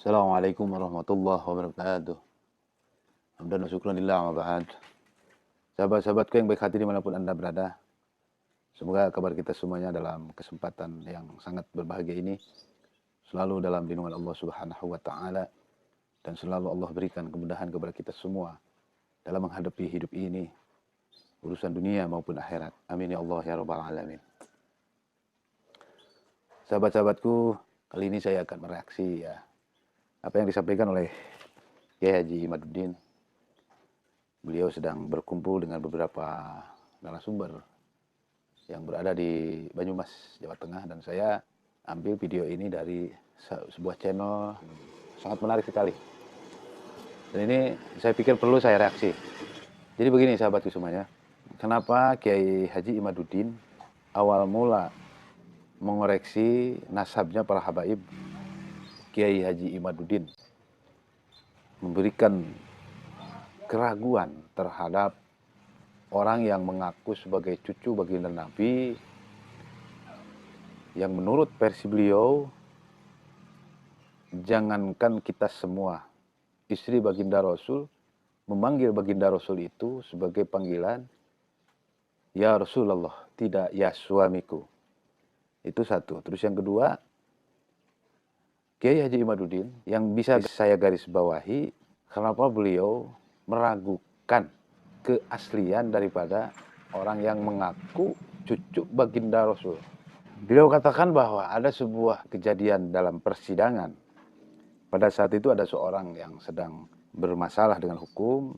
Assalamualaikum warahmatullahi wabarakatuh. Hamdan wa syukran lillah wa ba'd. Sahabat-sahabatku yang baik hati dimanapun Anda berada, semoga kabar kita semuanya dalam kesempatan yang sangat berbahagia ini selalu dalam lindungan Allah Subhanahu wa Ta'ala, dan selalu Allah berikan kemudahan kepada kita semua dalam menghadapi hidup ini, urusan dunia maupun akhirat. Amin ya Allah ya Rabbal Alamin. Sahabat-sahabatku, kali ini saya akan mereaksi apa yang disampaikan oleh Kiai Haji Imaduddin. Beliau sedang berkumpul dengan beberapa narasumber yang berada di Banyumas, Jawa Tengah, dan saya ambil video ini dari sebuah channel sangat menarik sekali. Dan ini saya pikir perlu saya reaksi. Jadi begini sahabatku semuanya, kenapa Kiai Haji Imaduddin awal mula mengoreksi nasabnya para habaib Kiai Haji Imaduddin, memberikan keraguan terhadap orang yang mengaku sebagai cucu baginda Nabi, yang menurut versi beliau, jangankan kita semua, istri baginda Rasul memanggil baginda Rasul itu sebagai panggilan ya Rasulullah, tidak ya suamiku. Itu satu. Terus yang kedua, Kiai Haji Imaduddin yang bisa saya garis bawahi, kenapa beliau meragukan keaslian daripada orang yang mengaku cucu baginda Rasul. Beliau katakan bahwa ada sebuah kejadian dalam persidangan. Pada saat itu ada seorang yang sedang bermasalah dengan hukum.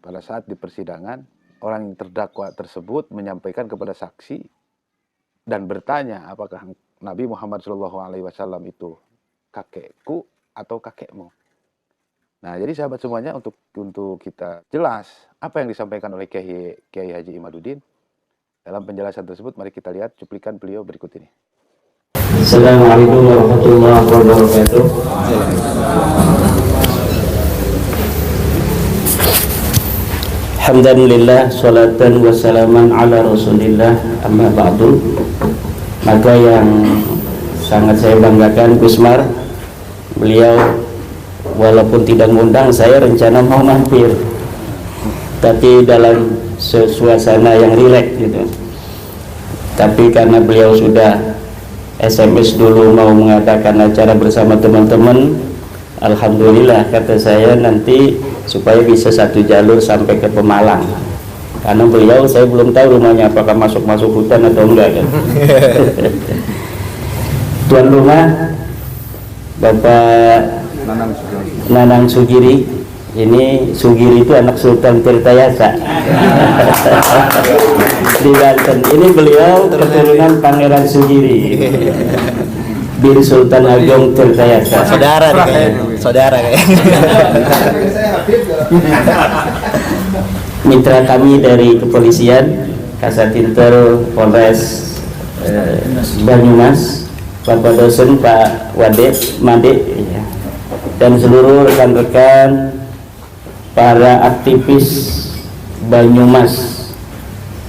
Pada saat di persidangan, orang yang terdakwa tersebut menyampaikan kepada saksi dan bertanya, apakah Nabi Muhammad SAW itu kakekku atau kakekmu. Nah, jadi sahabat semuanya, untuk kita jelas apa yang disampaikan oleh Kiai Haji Imaduddin dalam penjelasan tersebut, mari kita lihat cuplikan beliau berikut ini. Assalamualaikum warahmatullahi wabarakatuh. Alhamdulillah, salatan wassalaman ala rasulillah, amma ba'du. Maka yang sangat saya banggakan, Gusmar, beliau walaupun tidak mengundang, saya rencana mau mampir, tapi dalam suasana yang rileks gitu. Tapi karena beliau sudah SMS dulu mau mengadakan acara bersama teman-teman, alhamdulillah kata saya nanti supaya bisa satu jalur sampai ke Pemalang. Karena beliau, saya belum tahu rumahnya apakah masuk hutan atau enggak kan. Tuan rumah Bapak Nanang Sugiri, ini Sugiri itu anak Sultan Tirtayasa di Banten. Ini beliau keturunan Pangeran Sugiri, Bir Sultan Agung Tirtayasa. Saudara kayak. Mitra kami dari kepolisian, Kasatintel Polres Banyumas, Bapak dosen Pak Made, ya, dan seluruh rekan-rekan para aktivis Banyumas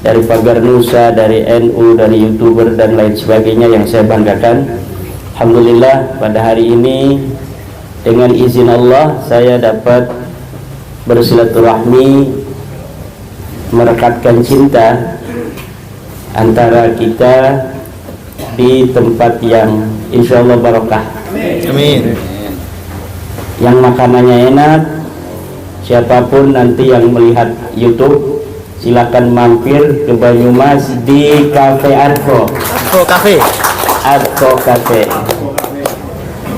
dari Pagar Nusa, dari NU, dari YouTuber dan lain sebagainya yang saya banggakan. Alhamdulillah pada hari ini dengan izin Allah saya dapat bersilaturahmi, merekatkan cinta antara kita di tempat yang insya Allah barokah. Amin. Yang makanannya enak, siapapun nanti yang melihat YouTube silakan mampir ke Banyumas di Cafe Arko. Arko Cafe.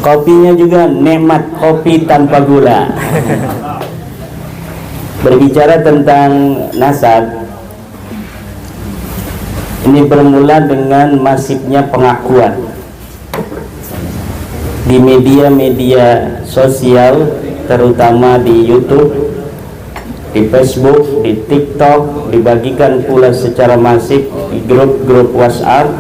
Kopinya juga nikmat, kopi tanpa gula. Berbicara tentang nasab, ini bermula dengan masifnya pengakuan di media-media sosial, terutama di YouTube, di Facebook, di TikTok, dibagikan pula secara masif di grup-grup WhatsApp.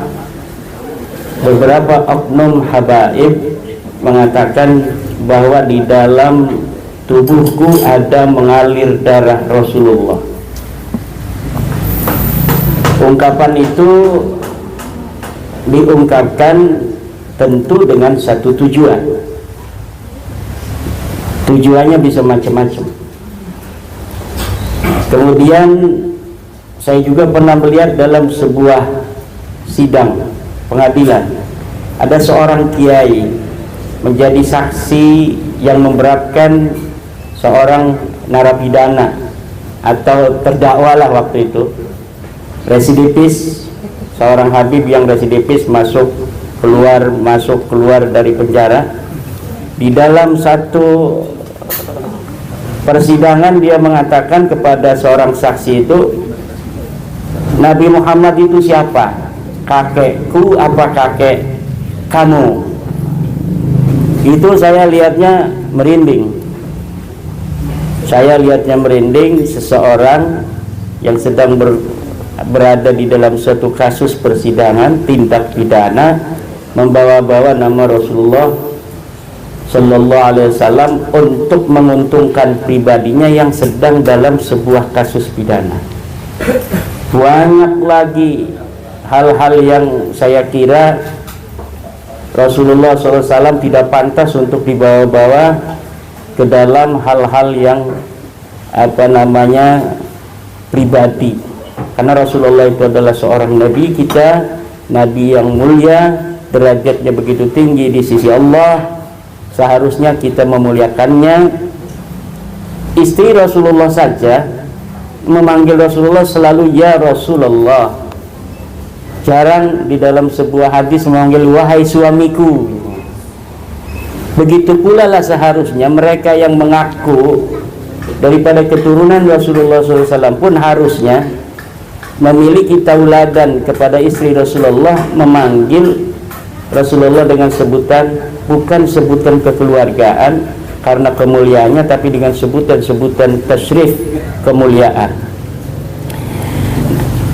Beberapa oknum habaib mengatakan bahwa di dalam tubuhku ada mengalir darah Rasulullah. Ungkapan itu diungkapkan tentu dengan satu tujuan, Tujuannya bisa macam-macam. Kemudian saya juga pernah melihat dalam sebuah sidang pengadilan, ada seorang kiai menjadi saksi yang memberatkan seorang narapidana atau terdakwalah waktu itu, residipis, seorang habib yang residipis masuk keluar dari penjara. Di dalam satu persidangan dia mengatakan kepada seorang saksi itu, Nabi Muhammad itu siapa? Kakekku apa kakek kamu? Itu saya lihatnya merinding. Seseorang yang sedang berada di dalam suatu kasus persidangan tindak pidana membawa-bawa nama Rasulullah Sallallahu Alaihi Wasallam untuk menguntungkan pribadinya yang sedang dalam sebuah kasus pidana. Banyak lagi hal-hal yang saya kira Rasulullah SAW tidak pantas untuk dibawa-bawa ke dalam hal-hal yang pribadi, karena Rasulullah itu adalah seorang nabi kita, nabi yang mulia, derajatnya begitu tinggi di sisi Allah, seharusnya kita memuliakannya. Istri Rasulullah saja memanggil Rasulullah selalu ya Rasulullah, jarang di dalam sebuah hadis memanggil wahai suamiku. Begitu pula lah seharusnya mereka yang mengaku daripada keturunan Rasulullah SAW pun harusnya memiliki tauladan kepada istri Rasulullah, memanggil Rasulullah dengan sebutan, bukan sebutan kekeluargaan karena kemuliaannya, tapi dengan sebutan-sebutan tasyrif, kemuliaan.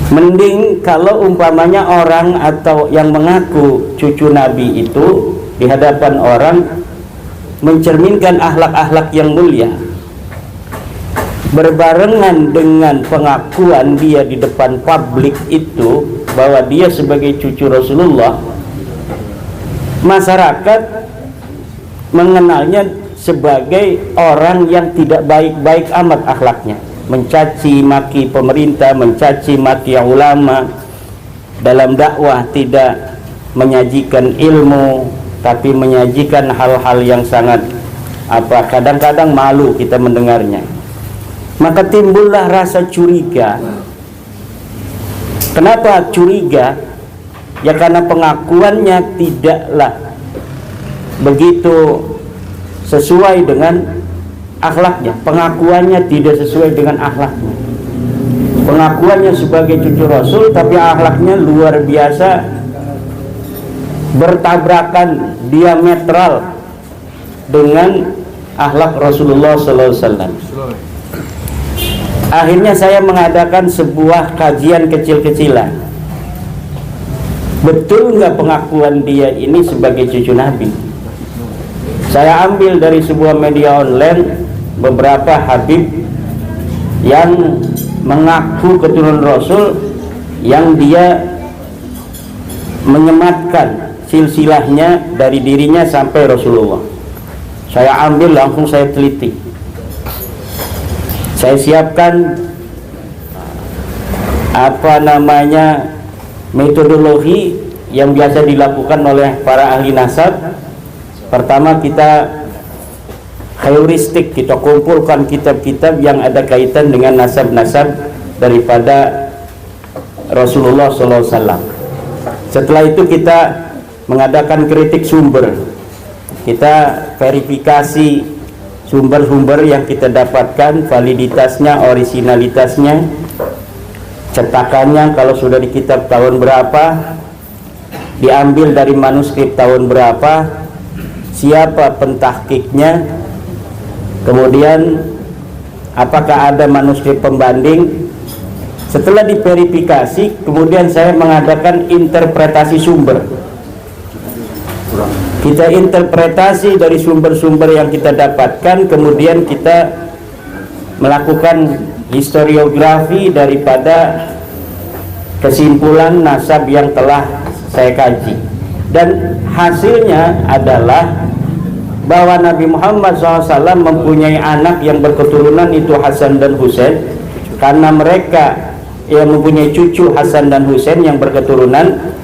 Mending kalau umpamanya orang atau yang mengaku cucu Nabi itu di hadapan orang mencerminkan akhlak-akhlak yang mulia, berbarengan dengan pengakuan dia di depan publik itu bahwa dia sebagai cucu Rasulullah, masyarakat mengenalnya sebagai orang yang tidak baik-baik amat akhlaknya, mencaci maki pemerintah, mencaci maki ulama, dalam dakwah tidak menyajikan ilmu tapi menyajikan hal-hal yang sangat kadang-kadang malu kita mendengarnya. Maka timbullah rasa curiga. Kenapa curiga? Ya karena pengakuannya tidaklah begitu sesuai dengan akhlaknya. Pengakuannya tidak sesuai dengan akhlaknya. Pengakuannya sebagai cucu Rasul, tapi akhlaknya luar biasa, bertabrakan diametral dengan akhlak Rasulullah SAW. Akhirnya saya mengadakan sebuah kajian kecil-kecilan. Betul nggak pengakuan dia ini sebagai cucu Nabi? Saya ambil dari sebuah media online beberapa habib yang mengaku keturunan Rasul, yang dia menyematkan silsilahnya dari dirinya sampai Rasulullah. Saya ambil, langsung saya teliti, saya siapkan metodologi yang biasa dilakukan oleh para ahli nasab. Pertama, kita heuristik, kita kumpulkan kitab-kitab yang ada kaitan dengan nasab-nasab daripada Rasulullah SAW. Setelah itu kita mengadakan kritik sumber, kita verifikasi sumber-sumber yang kita dapatkan, validitasnya, originalitasnya, cetakannya kalau sudah di kitab tahun berapa, diambil dari manuskrip tahun berapa, siapa pentahkiknya, kemudian apakah ada manuskrip pembanding. Setelah diverifikasi, kemudian saya mengadakan interpretasi sumber. Kita interpretasi dari sumber-sumber yang kita dapatkan, kemudian kita melakukan historiografi daripada kesimpulan nasab yang telah saya kaji, dan hasilnya adalah bahwa Nabi Muhammad SAW mempunyai anak yang berketurunan itu Hasan dan Husain, karena mereka yang mempunyai cucu Hasan dan Husain yang berketurunan,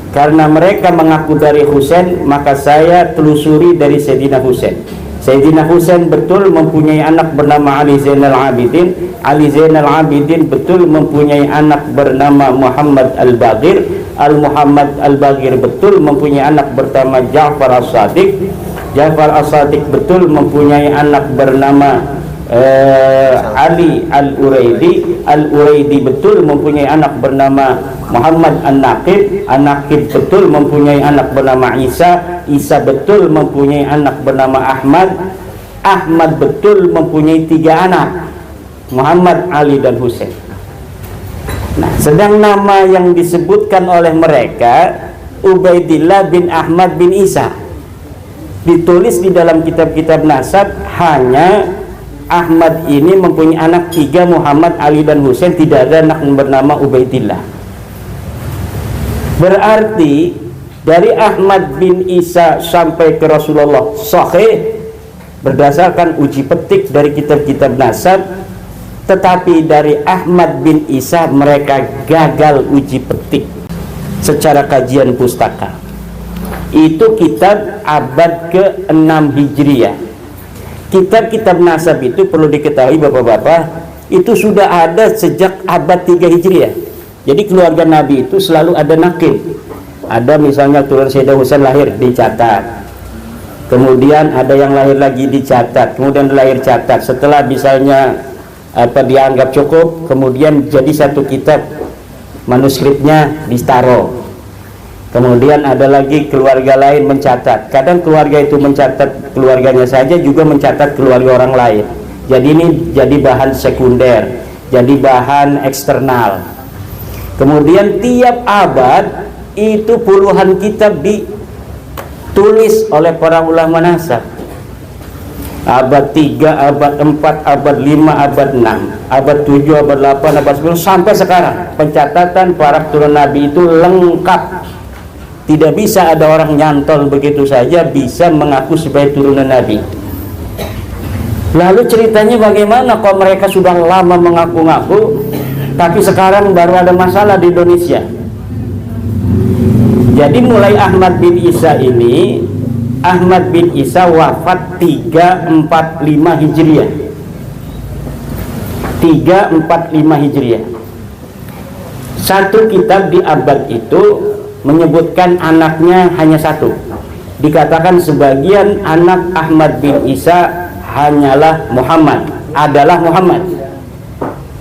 karena mereka mengaku dari Husain, maka saya telusuri dari Sayyidina Husain. Sayyidina Husain betul mempunyai anak bernama Ali Zainal Abidin. Ali Zainal Abidin betul mempunyai anak bernama Muhammad Al-Baqir. Al-Muhammad Al-Baqir betul mempunyai anak bernama Ja'far As-Sadiq. Ja'far As-Sadiq betul mempunyai anak bernama Ali Al-Uraidi. Al-Uraidi betul mempunyai anak bernama Muhammad An-Naqib. An-Naqib betul mempunyai anak bernama Isa. Isa betul mempunyai anak bernama Ahmad. Ahmad betul mempunyai 3 anak, Muhammad, Ali, dan Husain. Nah, sedang nama yang disebutkan oleh mereka Ubaidillah bin Ahmad bin Isa. Ditulis di dalam kitab-kitab nasab hanya Ahmad ini mempunyai anak 3, Muhammad, Ali, dan Husain. Tidak ada anak yang bernama Ubaidillah. Berarti dari Ahmad bin Isa sampai ke Rasulullah sahih berdasarkan uji petik dari kitab-kitab nasab. Tetapi dari Ahmad bin Isa mereka gagal uji petik secara kajian pustaka. Itu kitab abad ke-6 Hijriah. Kitab-kitab nasab itu perlu diketahui bapak-bapak, itu sudah ada sejak abad 3 Hijriah. Jadi keluarga Nabi itu selalu ada nakib. Ada misalnya turun Sayyidina Husain lahir dicatat, kemudian ada yang lahir lagi dicatat, kemudian lahir catat. Setelah misalnya dianggap cukup, kemudian jadi satu kitab, manuskripnya ditaruh. Kemudian ada lagi keluarga lain mencatat. Kadang keluarga itu mencatat keluarganya saja, juga mencatat keluarga orang lain. Jadi ini jadi bahan sekunder, jadi bahan eksternal. Kemudian tiap abad itu puluhan kitab ditulis oleh para ulama nasab. Abad 3, abad 4, abad 5, abad 6, abad 7, abad 8, abad 10 sampai sekarang. Pencatatan para keturunan Nabi itu lengkap. Tidak bisa ada orang nyantol begitu saja bisa mengaku sebagai turunan Nabi. Lalu ceritanya bagaimana kok mereka sudah lama mengaku-ngaku tapi sekarang baru ada masalah di Indonesia? Jadi mulai Ahmad bin Isa ini, Ahmad bin Isa wafat 345 Hijriah. 345 Hijriah. Satu kitab di abad itu menyebutkan anaknya hanya satu. Dikatakan sebagian anak Ahmad bin Isa hanyalah Muhammad, adalah Muhammad.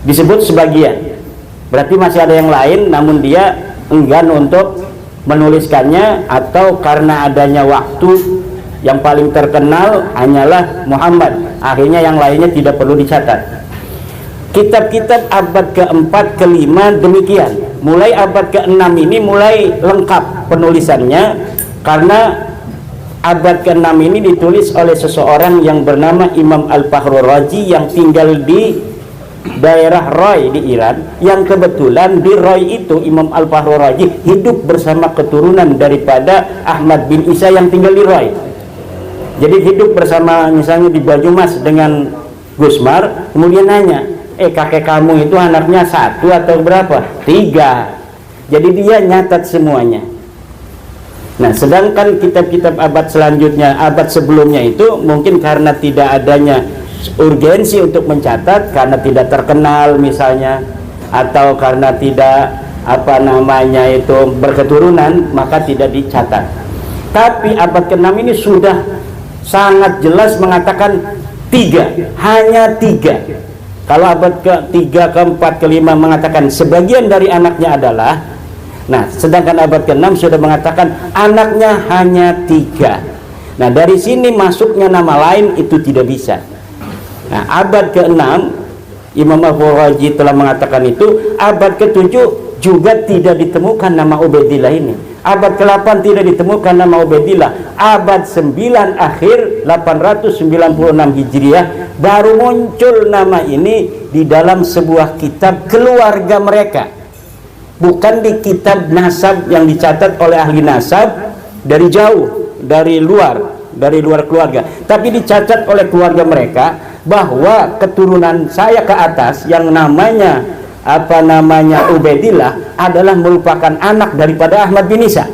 Disebut sebagian. Berarti masih ada yang lain namun dia enggan untuk menuliskannya, atau karena adanya waktu yang paling terkenal hanyalah Muhammad, akhirnya yang lainnya tidak perlu dicatat. Kitab-kitab abad ke-4, ke-5 demikian. Mulai abad ke-6 ini mulai lengkap penulisannya, karena abad ke-6 ini ditulis oleh seseorang yang bernama Imam Al-Fakhrur Razi yang tinggal di daerah Roy di Iran, yang kebetulan di Roy itu Imam Al-Fakhrur Razi hidup bersama keturunan daripada Ahmad bin Isa yang tinggal di Roy. Jadi hidup bersama misalnya di Banyumas dengan Gusmar, kemudian nanya, kakek kamu itu anaknya 1 atau berapa? 3. Jadi dia nyatat semuanya. Nah, sedangkan kitab-kitab abad selanjutnya, abad sebelumnya itu mungkin karena tidak adanya urgensi untuk mencatat, karena tidak terkenal misalnya, atau karena tidak berketurunan, maka tidak dicatat. Tapi abad ke-6 ini sudah sangat jelas mengatakan 3, hanya 3. Kalau abad ke-3, ke-4, ke-5 mengatakan sebagian dari anaknya adalah, nah sedangkan abad ke-6 sudah mengatakan anaknya hanya 3. Nah dari sini masuknya nama lain itu tidak bisa. Nah abad ke-6 Imam Al-Fakhrur telah mengatakan itu. Abad ke-7 juga tidak ditemukan nama Ubaidillah ini. Abad ke-8 tidak ditemukan nama Ubaidillah. Abad 9 akhir 896 Hijriah baru muncul nama ini di dalam sebuah kitab keluarga mereka, bukan di kitab nasab yang dicatat oleh ahli nasab dari jauh, dari luar. dari luar keluarga, tapi dicatat oleh keluarga mereka bahwa keturunan saya ke atas yang namanya Ubaidillah adalah merupakan anak daripada Ahmad bin Isa.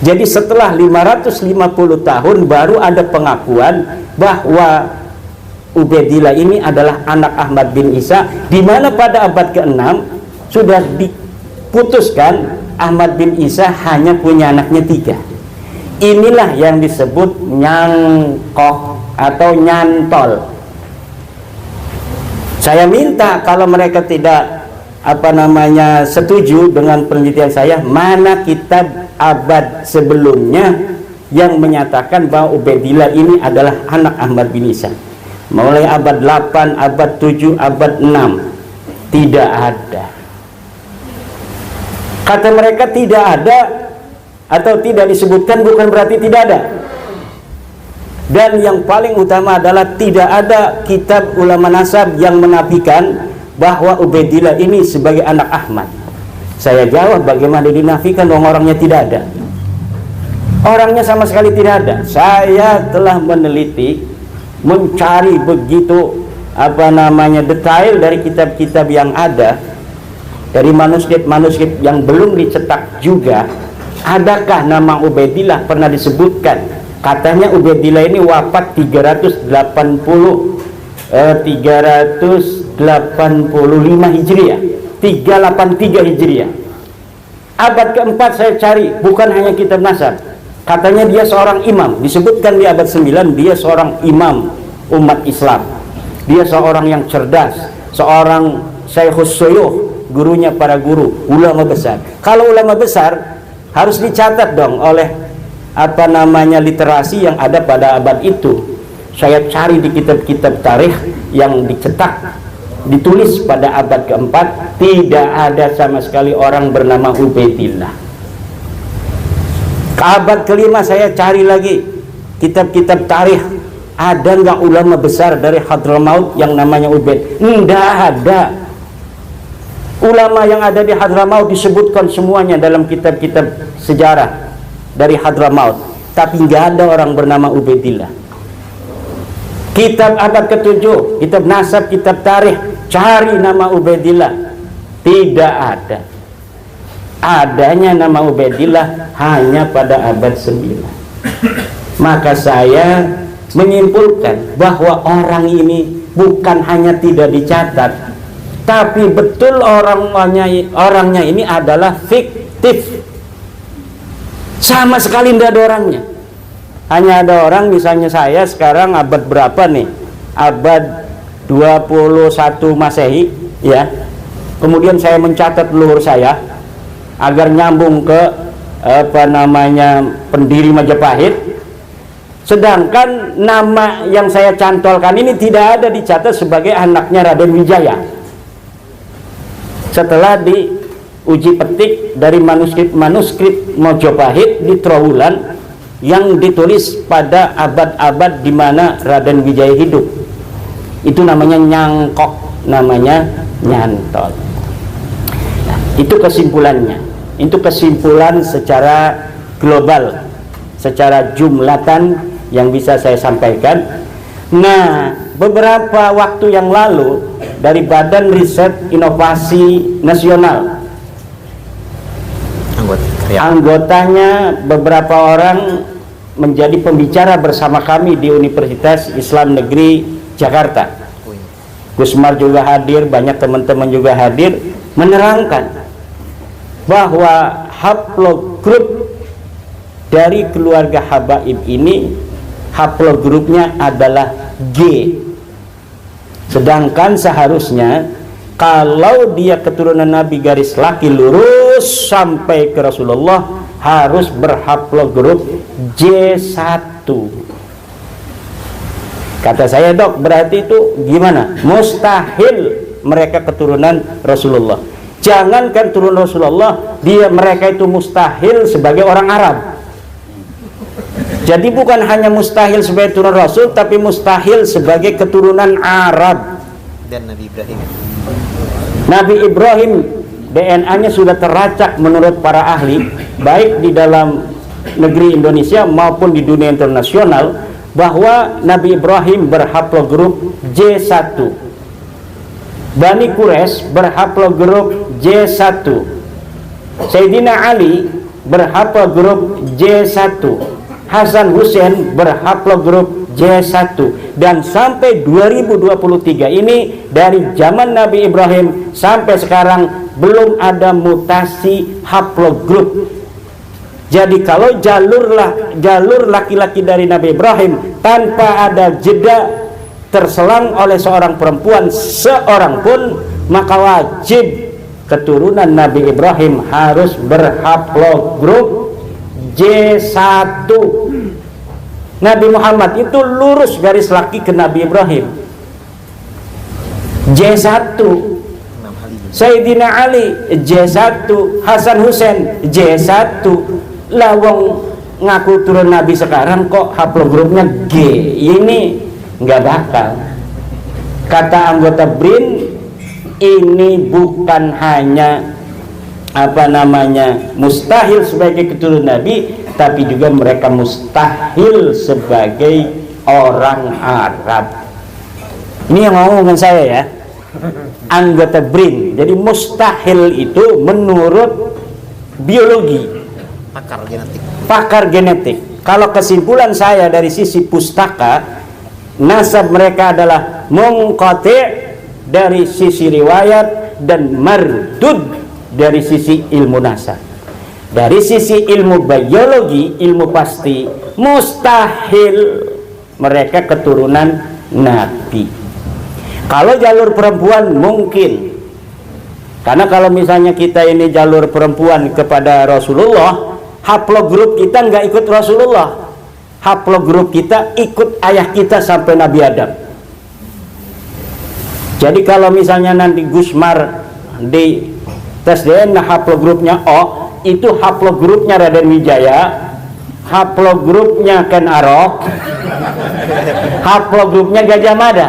Jadi setelah 550 tahun baru ada pengakuan bahwa Ubaidillah ini adalah anak Ahmad bin Isa, di mana pada abad ke-6 sudah diputuskan Ahmad bin Isa hanya punya anaknya 3. Inilah yang disebut nyangkoh atau nyantol. Saya minta kalau mereka tidak setuju dengan penelitian saya, mana kitab abad sebelumnya yang menyatakan bahwa Ubaidillah ini adalah anak Ahmad bin Isa. Mulai abad 8, abad 7, abad 6 tidak ada. Kata mereka tidak ada atau tidak disebutkan bukan berarti tidak ada. Dan yang paling utama adalah tidak ada kitab ulama nasab yang menafikan bahwa Ubaidillah ini sebagai anak Ahmad. Saya jawab, bagaimana dinafikan dong, orangnya tidak ada. Orangnya sama sekali tidak ada. Saya telah meneliti, mencari begitu detail dari kitab-kitab yang ada, dari manuskrip yang belum dicetak juga. Adakah nama Ubaidillah pernah disebutkan? Katanya Ubaidillah ini wafat 385 Hijriah, 383 Hijriah. Abad keempat saya cari, bukan hanya kitab nasab. Katanya dia seorang imam, disebutkan di abad 9 dia seorang imam umat Islam. Dia seorang yang cerdas, seorang Syekhus Suyuh, gurunya para guru, ulama besar. Kalau ulama besar harus dicatat dong oleh literasi yang ada pada abad itu. Saya cari di kitab-kitab tarikh yang dicetak, ditulis pada abad keempat, tidak ada sama sekali orang bernama Ubaidillah. Ke abad kelima saya cari lagi kitab-kitab tarikh, ada nggak ulama besar dari Hadramaut yang namanya Ubaid? Nggak ada. Ulama yang ada di Hadramaut disebutkan semuanya dalam kitab-kitab sejarah dari Hadramaut, tapi nggak ada orang bernama Ubaidillah. Kitab abad ke-7, kitab nasab, kitab tarikh, cari nama Ubaidillah, tidak ada. Adanya nama Ubaidillah hanya pada abad 9. Maka saya menyimpulkan bahwa orang ini bukan hanya tidak dicatat, tapi betul orangnya ini adalah fiktif. Sama sekali tidak ada orangnya. Hanya ada orang, misalnya saya sekarang abad berapa nih? Abad 21 Masehi, ya. Kemudian saya mencatat leluhur saya agar nyambung ke pendiri Majapahit. Sedangkan nama yang saya cantolkan ini tidak ada dicatat sebagai anaknya Raden Wijaya. Setelah diuji petik dari manuskrip Majapahit di Trowulan yang ditulis pada abad-abad di mana Raden Wijaya hidup, itu namanya nyangkok, namanya nyantol. Nah, itu kesimpulannya. Itu kesimpulan secara global, secara jumlatan yang bisa saya sampaikan. Nah, beberapa waktu yang lalu dari Badan Riset Inovasi Nasional, anggotanya beberapa orang menjadi pembicara bersama kami di Universitas Islam Negeri Jakarta. Gusmar juga hadir, banyak teman-teman juga hadir, menerangkan bahwa haplogrup dari keluarga Habaib ini, haplogrupnya adalah G. Sedangkan seharusnya kalau dia keturunan Nabi garis laki lurus sampai ke Rasulullah harus berhaplogrup J1. Kata saya, dok, berarti itu gimana? Mustahil mereka keturunan Rasulullah. Jangankan turun Rasulullah, mereka itu mustahil sebagai orang Arab. Jadi bukan hanya mustahil sebagai turun Rasul, tapi mustahil sebagai keturunan Arab. Dan Nabi Ibrahim. Nabi Ibrahim DNA-nya sudah teracak menurut para ahli, baik di dalam negeri Indonesia maupun di dunia internasional bahwa Nabi Ibrahim berhaplogrup J1, Bani Quraisy berhaplogrup J1, Sayyidina Ali berhaplogrup J1, Hasan Hussein berhaplogrup J1, dan sampai 2023 ini dari zaman Nabi Ibrahim sampai sekarang belum ada mutasi haplogrup. Jadi kalau jalur laki-laki dari Nabi Ibrahim tanpa ada jeda terselang oleh seorang perempuan seorang pun, maka wajib keturunan Nabi Ibrahim harus berhaplogrup J1. Nabi Muhammad itu lurus garis laki ke Nabi Ibrahim J1, Sayyidina Ali J1, Hasan Hussein J1. Lawang ngaku turun Nabi sekarang kok haplogrupnya G, ini nggak bakal. Kata anggota BRIN, ini bukan hanya mustahil sebagai keturunan Nabi, tapi juga mereka mustahil sebagai orang Arab. Ini yang ngomongin saya ya, anggota BRIN. Jadi mustahil itu menurut biologi, pakar genetik. Kalau kesimpulan saya dari sisi pustaka, nasab mereka adalah munqati' dari sisi riwayat dan mardud dari sisi ilmu nasab. Dari sisi ilmu biologi, ilmu pasti, mustahil mereka keturunan Nabi. Kalau jalur perempuan mungkin, karena kalau misalnya kita ini jalur perempuan kepada Rasulullah, haplogrup kita nggak ikut Rasulullah, haplogrup kita ikut ayah kita sampai Nabi Adam. Jadi kalau misalnya nanti Gusmar di tes DNA haplogrupnya O, itu haplogrupnya Raden Wijaya, haplogrupnya Ken Arok, haplogrupnya Gajah Mada.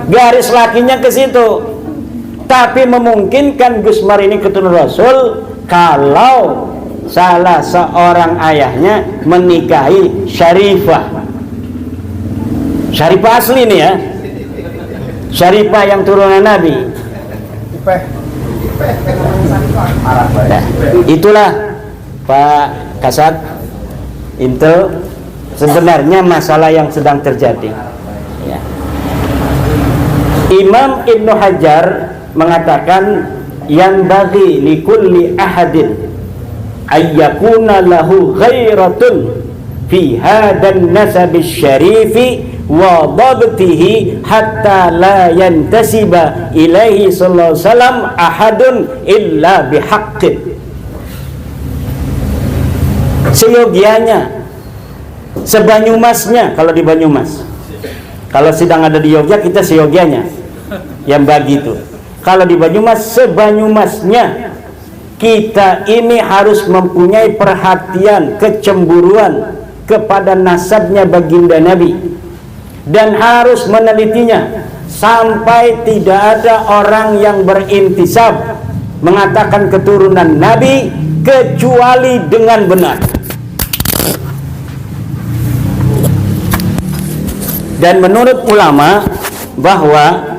Garis lakinya ke situ. Tapi memungkinkan Gusmar ini keturunan Rasul kalau salah seorang ayahnya menikahi Syarifah. Syarifah asli nih ya, Syarifah yang turunan Nabi. Nah, itulah Pak Kasat Intel sebenarnya masalah yang sedang terjadi ya. Imam Ibnu Hajar mengatakan yang bagi likulli ahadin ayyakuna lahu ghairatun fi hadan nasabi syarifi wa dhabtihi hatta la yantasiba ilaihi sallallahu alaihi wasallam ahadun illa bihaqqin. Seyogianya, sebanyumasnya, kalau di Banyumas, kalau sedang ada di Yogyakarta kita seyogianya yang bagi itu. Kalau di Banyumas sebanyumasnya, kita ini harus mempunyai perhatian, kecemburuan kepada nasabnya baginda Nabi, dan harus menelitinya sampai tidak ada orang yang berintisab mengatakan keturunan Nabi kecuali dengan benar. Dan menurut ulama bahwa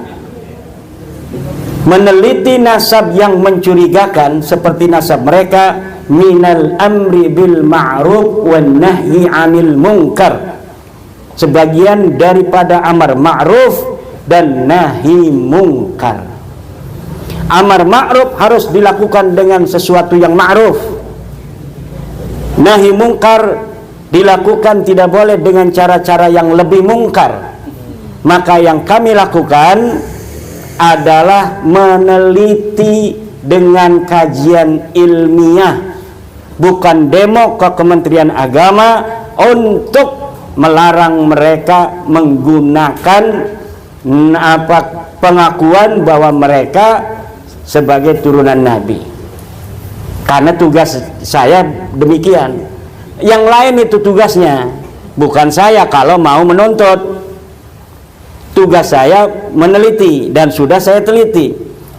meneliti nasab yang mencurigakan seperti nasab mereka minal amri bil ma'ruf wan nahyi 'anil munkar, sebagian daripada amar ma'ruf dan nahi munkar. Amar ma'ruf harus dilakukan dengan sesuatu yang ma'ruf, nahi munkar dilakukan tidak boleh dengan cara-cara yang lebih mungkar. Maka yang kami lakukan adalah meneliti dengan kajian ilmiah, bukan demo ke Kementerian Agama untuk melarang mereka menggunakan pengakuan bahwa mereka sebagai turunan Nabi. Karena tugas saya demikian. Yang lain itu tugasnya, bukan saya kalau mau menuntut. Tugas saya meneliti dan sudah saya teliti.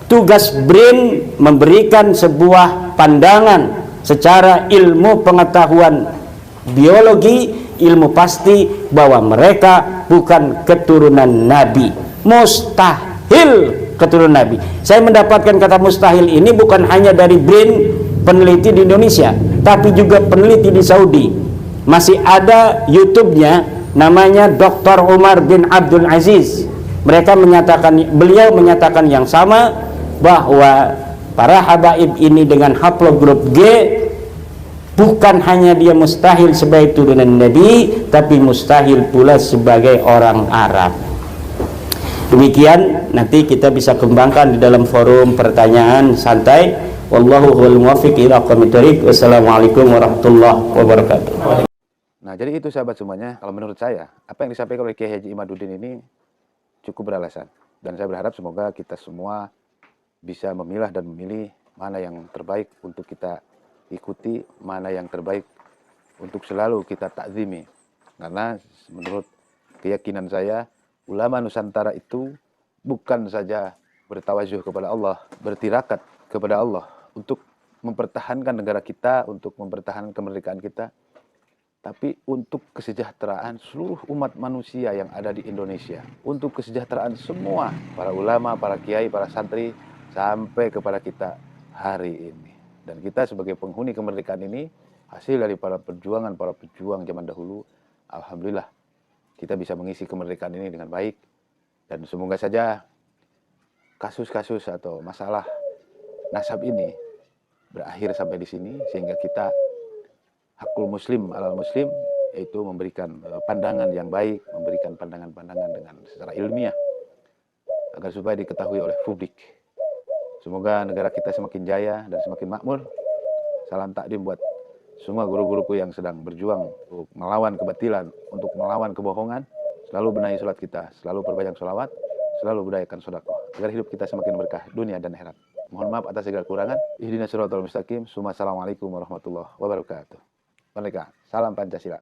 Tugas BRIN memberikan sebuah pandangan secara ilmu pengetahuan biologi, ilmu pasti bahwa mereka bukan keturunan Nabi. Mustahil keturunan Nabi. Saya mendapatkan kata mustahil ini bukan hanya dari BRIN, peneliti di Indonesia, tapi juga peneliti di Saudi. Masih ada YouTube-nya, namanya Dr. Umar bin Abdul Aziz. Beliau menyatakan yang sama, bahwa para habaib ini dengan haplogrup G bukan hanya dia mustahil sebagai turunan Nabi, tapi mustahil pula sebagai orang Arab. Demikian, nanti kita bisa kembangkan di dalam forum pertanyaan santai. Wallahu huwal muwaffiq ila aqwamit thoriq. Wassalamualaikum warahmatullahi wabarakatuh. Nah, jadi itu sahabat semuanya, kalau menurut saya, apa yang disampaikan oleh Kiai Haji Imaduddin ini cukup beralasan. Dan saya berharap semoga kita semua bisa memilah dan memilih mana yang terbaik untuk kita ikuti, mana yang terbaik untuk selalu kita takzimi. Karena menurut keyakinan saya, ulama Nusantara itu bukan saja bertawajuh kepada Allah, bertirakat kepada Allah untuk mempertahankan negara kita, untuk mempertahankan kemerdekaan kita, tapi untuk kesejahteraan seluruh umat manusia yang ada di Indonesia, untuk kesejahteraan semua para ulama, para kiai, para santri, sampai kepada kita hari ini. Dan kita sebagai penghuni kemerdekaan ini, hasil dari para pejuang zaman dahulu, alhamdulillah kita bisa mengisi kemerdekaan ini dengan baik. Dan semoga saja kasus-kasus atau masalah nasab ini berakhir sampai di sini, sehingga kita hakul muslim alal muslim, yaitu memberikan pandangan yang baik, memberikan pandangan-pandangan dengan secara ilmiah, agar supaya diketahui oleh publik. Semoga negara kita semakin jaya dan semakin makmur. Salam takdim buat semua guru-guruku yang sedang berjuang untuk melawan kebatilan, untuk melawan kebohongan. Selalu benahi sholat kita, selalu perbanyak sholawat, selalu budayakan sedekah, agar hidup kita semakin berkah dunia dan akhirat. Mohon maaf atas segala kurangan. Ihdinas siratal mustaqim. Assalamualaikum warahmatullahi wabarakatuh. Merdeka. Salam Pancasila.